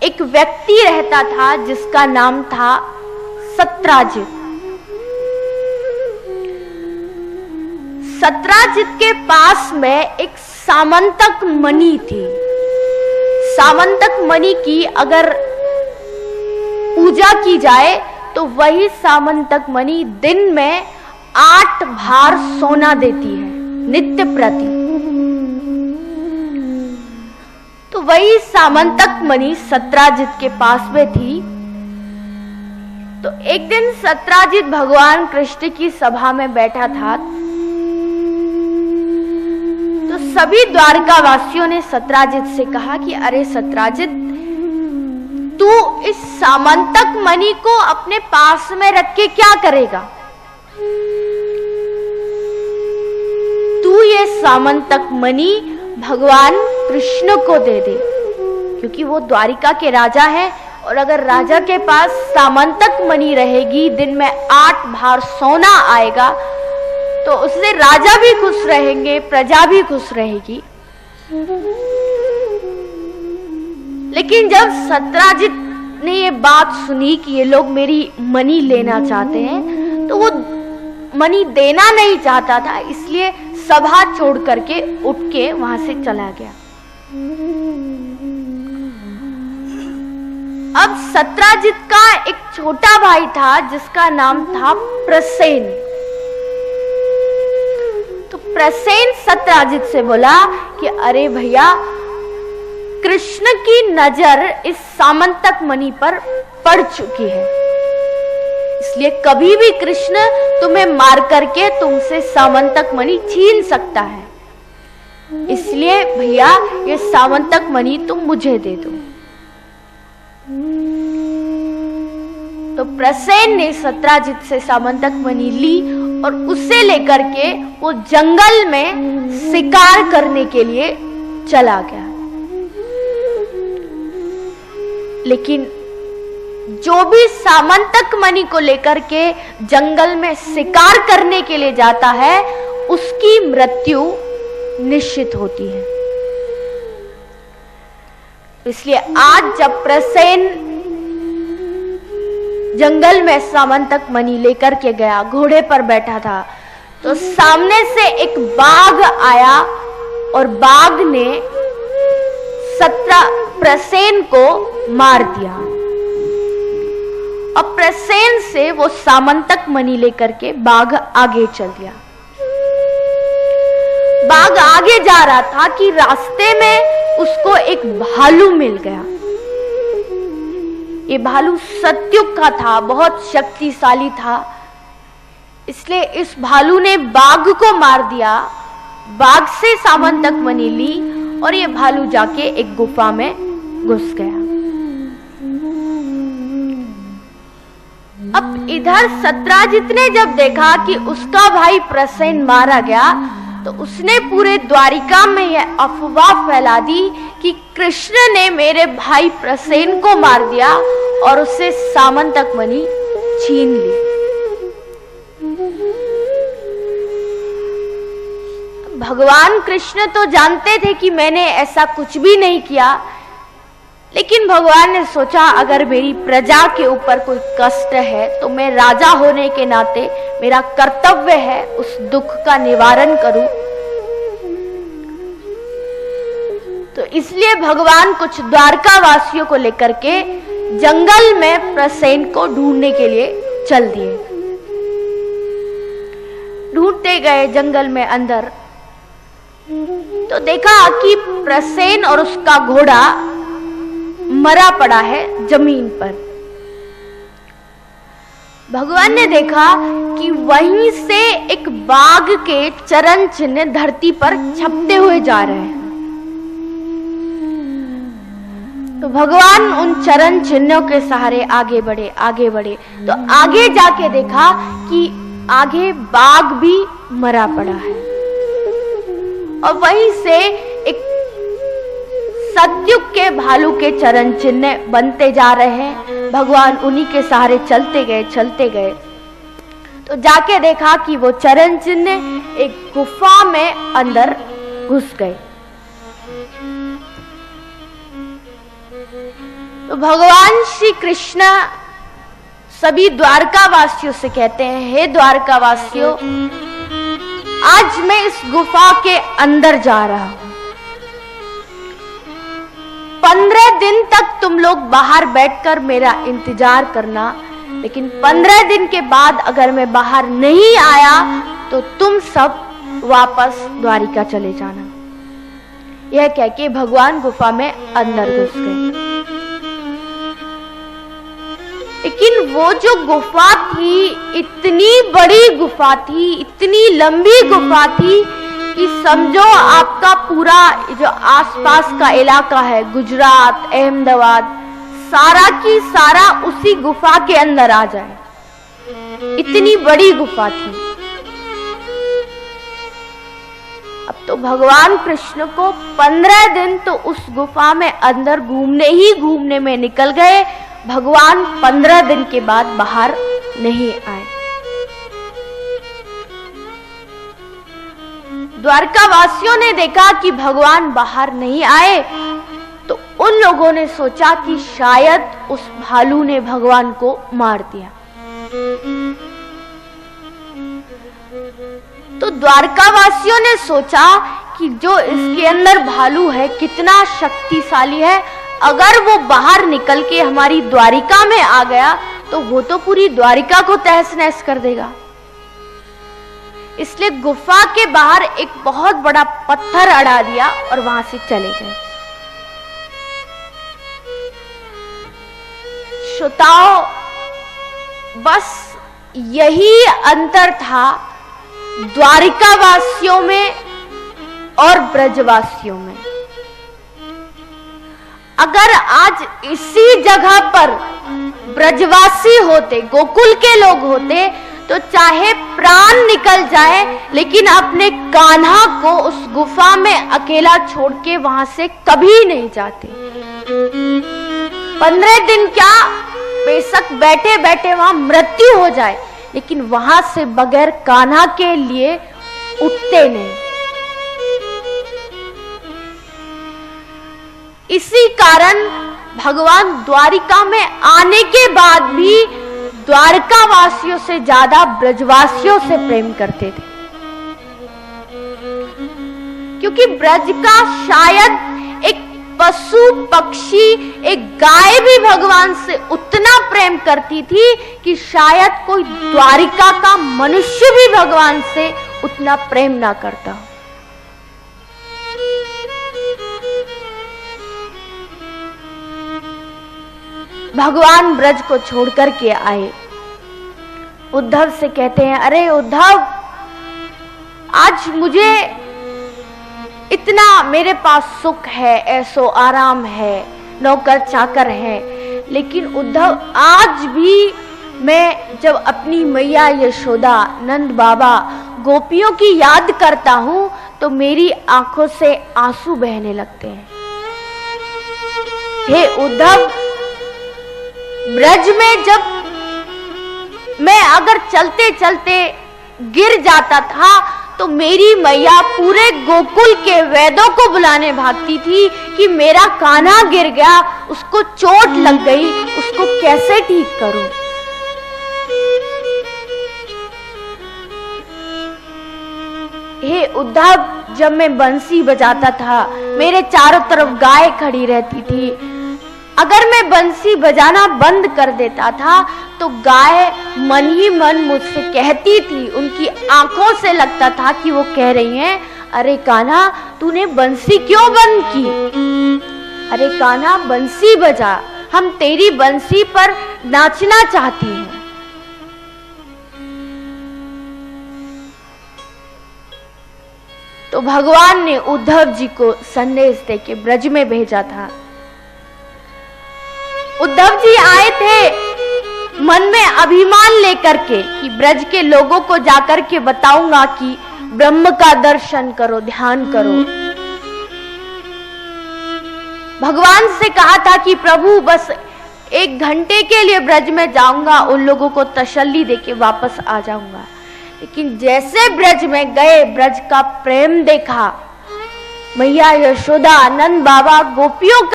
एक व्यक्ति रहता था जिसका नाम था सत्राजित। सत्राजित के पास में एक सामंतक मणि थी। सामंतक मणि की अगर पूजा की जाए तो वही सामंतक मणि दिन में 8 भार सोना देती है नित्य प्रति। तो वही सामंतक मणि सत्राजित के पास में थी। तो एक दिन सत्राजित भगवान कृष्ण की सभा में बैठा था। तो सभी द्वारका वासियों ने सत्राजित से कहा कि अरे सत्राजित, तू इस सामंतक मणि को अपने पास में रख के क्या करेगा? तू ये सामंतक मणि भगवान कृष्ण को दे दे, क्योंकि वो द्वारिका के राजा है। और अगर राजा के पास सामंतक मणि रहेगी, दिन में 8 भार सोना आएगा, तो उससे राजा भी खुश रहेंगे, प्रजा भी खुश रहेगी। लेकिन जब सत्राजित ने ये बात सुनी कि ये लोग मेरी मणि लेना चाहते हैं, तो वो मणि देना नहीं चाहता था, इसलिए सभा छोड़ करके उठ के वहां से चला गया। अब सत्राजित का एक छोटा भाई था जिसका नाम था प्रसेन। तो प्रसेन सत्राजित से बोला कि अरे भैया, कृष्ण की नजर इस सामंतक मणि पर पड़ चुकी है, इसलिए कभी भी कृष्ण तुम्हें मार करके तुमसे सामंतक मणि छीन सकता है। इसलिए भैया, ये सामंतक मणि तुम मुझे दे दो। तो प्रसेन ने सत्राजित से सामंतक मणि ली और उसे लेकर के वो जंगल में शिकार करने के लिए चला गया। लेकिन जो भी सामंतक मणि को लेकर के जंगल में शिकार करने के लिए जाता है, उसकी मृत्यु निश्चित होती है। इसलिए आज जब प्रसेन जंगल में सामंतक मणि लेकर के गया, घोड़े पर बैठा था, तो सामने से एक बाघ आया और बाघ ने प्रसेन को मार दिया। अब प्रसेन से वो सामंतक मणि लेकर के बाघ आगे चल दिया। बाघ आगे जा रहा था कि रास्ते में उसको एक भालू मिल गया। ये भालू सत्युग का था, बहुत शक्तिशाली था, इसलिए इस भालू ने बाघ को मार दिया। बाघ से सामंतक मणि ली और ये भालू जाके एक गुफा में घुस गया। अब इधर सत्राजित ने जब देखा कि उसका भाई प्रसेन मारा गया, तो उसने पूरे द्वारिका में यह अफवाह फैला दी कि कृष्ण ने मेरे भाई प्रसेन को मार दिया और उससे सामंतक मणि छीन ली। भगवान कृष्ण तो जानते थे कि मैंने ऐसा कुछ भी नहीं किया, लेकिन भगवान ने सोचा अगर मेरी प्रजा के ऊपर कोई कष्ट है तो मैं राजा होने के नाते मेरा कर्तव्य है उस दुख का निवारण करूं। तो इसलिए भगवान कुछ द्वारका वासियों को लेकर के जंगल में प्रसेन को ढूंढने के लिए चल दिए। ढूंढते गए जंगल में अंदर, तो देखा कि प्रसेन और उसका घोड़ा मरा पड़ा है जमीन पर। भगवान ने देखा कि वहीं से एक बाघ के चरण चिन्ह धरती पर छपते हुए जा रहे हैं। तो भगवान उन चरण चिन्हों के सहारे आगे बढ़े, आगे बढ़े। तो आगे जाके देखा कि आगे बाघ भी मरा पड़ा है और वहीं से एक सत्युग के भालू के चरण चिन्ह बनते जा रहे हैं। भगवान उन्हीं के सहारे चलते गए, चलते गए। तो जाके देखा कि वो चरण चिन्ह एक गुफा में अंदर घुस गए। तो भगवान श्री कृष्ण सभी द्वारका वासियों से कहते हैं, हे द्वारका वासियों, आज मैं इस गुफा के अंदर जा रहा हूं। 15 दिन तक तुम लोग बाहर बैठकर मेरा इंतजार करना, लेकिन 15 दिन के बाद अगर मैं बाहर नहीं आया तो तुम सब वापस द्वारिका चले जाना। यह कह के भगवान गुफा में अंदर घुस गए। लेकिन वो जो गुफा थी, इतनी बड़ी गुफा थी, इतनी लंबी गुफा थी कि समझो आपका पूरा जो आसपास का इलाका है, गुजरात, अहमदाबाद, सारा की सारा उसी गुफा के अंदर आ जाए, इतनी बड़ी गुफा थी। अब तो भगवान कृष्ण को 15 दिन तो उस गुफा में अंदर घूमने ही घूमने में निकल गए। भगवान 15 दिन के बाद बाहर नहीं आए। द्वारका वासियों ने देखा कि भगवान बाहर नहीं आए, तो उन लोगों ने सोचा कि शायद उस भालू ने भगवान को मार दिया। तो द्वारका वासियों ने सोचा कि जो इसके अंदर भालू है कितना शक्तिशाली है, अगर वो बाहर निकल के हमारी द्वारिका में आ गया तो वो तो पूरी द्वारिका को तहस नहस कर देगा। इसलिए गुफा के बाहर एक बहुत बड़ा पत्थर अड़ा दिया और वहां से चले गए। श्रोताओं, बस यही अंतर था द्वारिका वासियों में और ब्रजवासियों में। अगर आज इसी जगह पर ब्रजवासी होते, गोकुल के लोग होते, तो चाहे प्राण निकल जाए लेकिन अपने कान्हा को उस गुफा में अकेला छोड़ के वहां से कभी नहीं जाते। 15 दिन क्या, बेशक बैठे बैठे वहां मृत्यु हो जाए, लेकिन वहां से बगैर कान्हा के लिए उठते नहीं। इसी कारण भगवान द्वारिका में आने के बाद भी द्वारका वासियों से ज्यादा ब्रजवासियों से प्रेम करते थे, क्योंकि ब्रज का शायद एक पशु पक्षी, एक गाय भी भगवान से उतना प्रेम करती थी कि शायद कोई द्वारिका का मनुष्य भी भगवान से उतना प्रेम ना करता। भगवान ब्रज को छोड़कर के आए। उद्धव से कहते हैं, अरे उद्धव, आज मुझे इतना मेरे पास सुख है, ऐसो आराम है, नौकर चाकर है, लेकिन उद्धव आज भी मैं जब अपनी मैया यशोदा, नंद बाबा, गोपियों की याद करता हूं तो मेरी आंखों से आंसू बहने लगते हैं। हे उद्धव, ब्रज में जब मैं अगर चलते चलते गिर जाता था तो मेरी मैया पूरे गोकुल के वैद्यों को बुलाने भागती थी कि मेरा कान्हा गिर गया, उसको चोट लग गई, उसको कैसे ठीक करूं। हे उद्धव, जब मैं बंसी बजाता था मेरे चारों तरफ गाय खड़ी रहती थी, अगर मैं बंसी बजाना बंद कर देता था तो गाय मन ही मन मुझसे कहती थी, उनकी आंखों से लगता था कि वो कह रही हैं, अरे कान्हा, तूने बंसी क्यों बंद की? अरे कान्हा, बंसी बजा, हम तेरी बंसी पर नाचना चाहती हैं। तो भगवान ने उद्धव जी को संदेश देके ब्रज में भेजा था। उद्धव जी आए थे मन में अभिमान लेकर के कि ब्रज के लोगों को जाकर के बताऊंगा कि ब्रह्म का दर्शन करो, ध्यान करो। भगवान से कहा था कि प्रभु बस 1 घंटे के लिए ब्रज में जाऊंगा, उन लोगों को तसल्ली देके वापस आ जाऊंगा। लेकिन जैसे ब्रज में गए, ब्रज का प्रेम देखा, मैया यशोदा, नंद बाबा, गोपियों